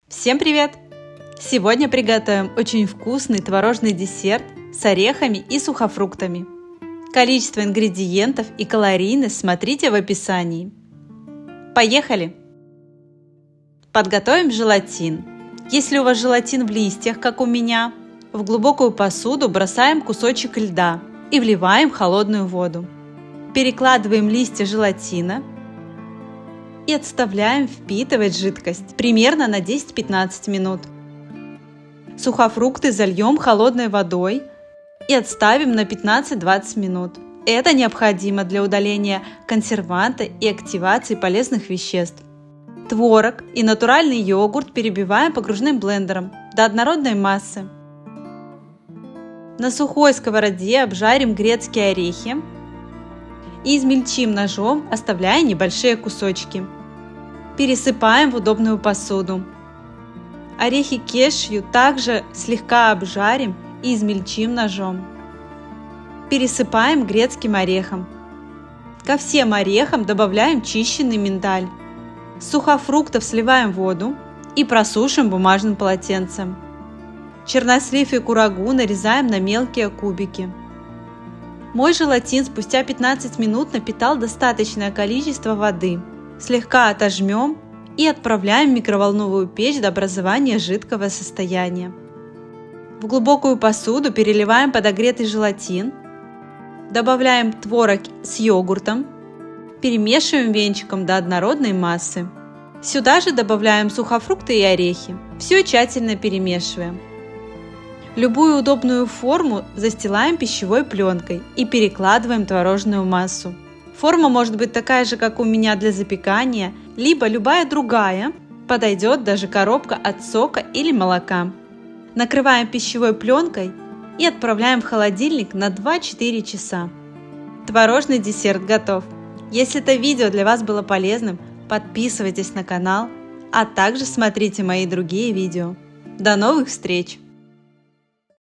Всем привет! Сегодня приготовим очень вкусный творожный десерт с орехами и сухофруктами. Количество ингредиентов и калорийность смотрите в описании. Поехали! Подготовим желатин. Если у вас желатин в листьях, как у меня, в глубокую посуду бросаем кусочек льда и вливаем холодную воду. Перекладываем листья желатина и отставляем впитывать жидкость примерно на 10-15 минут. Сухофрукты зальем холодной водой и отставим на 15-20 минут. Это необходимо для удаления консерванта и активации полезных веществ. Творог и натуральный йогурт перебиваем погружным блендером до однородной массы. На сухой сковороде обжарим грецкие орехи и измельчим ножом, оставляя небольшие кусочки. Пересыпаем в удобную посуду. Орехи кешью также слегка обжарим и измельчим ножом. Пересыпаем грецким орехом. Ко всем орехам добавляем чищенный миндаль. С сухофруктов сливаем воду и просушим бумажным полотенцем. Чернослив и курагу нарезаем на мелкие кубики. Мой желатин спустя 15 минут напитал достаточное количество воды. Слегка отожмем и отправляем в микроволновую печь до образования жидкого состояния. В глубокую посуду переливаем подогретый желатин, добавляем творог с йогуртом, перемешиваем венчиком до однородной массы. Сюда же добавляем сухофрукты и орехи. Все тщательно перемешиваем. Любую удобную форму застилаем пищевой пленкой и перекладываем творожную массу. Форма может быть такая же, как у меня для запекания, либо любая другая, подойдет даже коробка от сока или молока. Накрываем пищевой пленкой и отправляем в холодильник на 2-4 часа. Творожный десерт готов. Если это видео для вас было полезным, подписывайтесь на канал, а также смотрите мои другие видео. До новых встреч!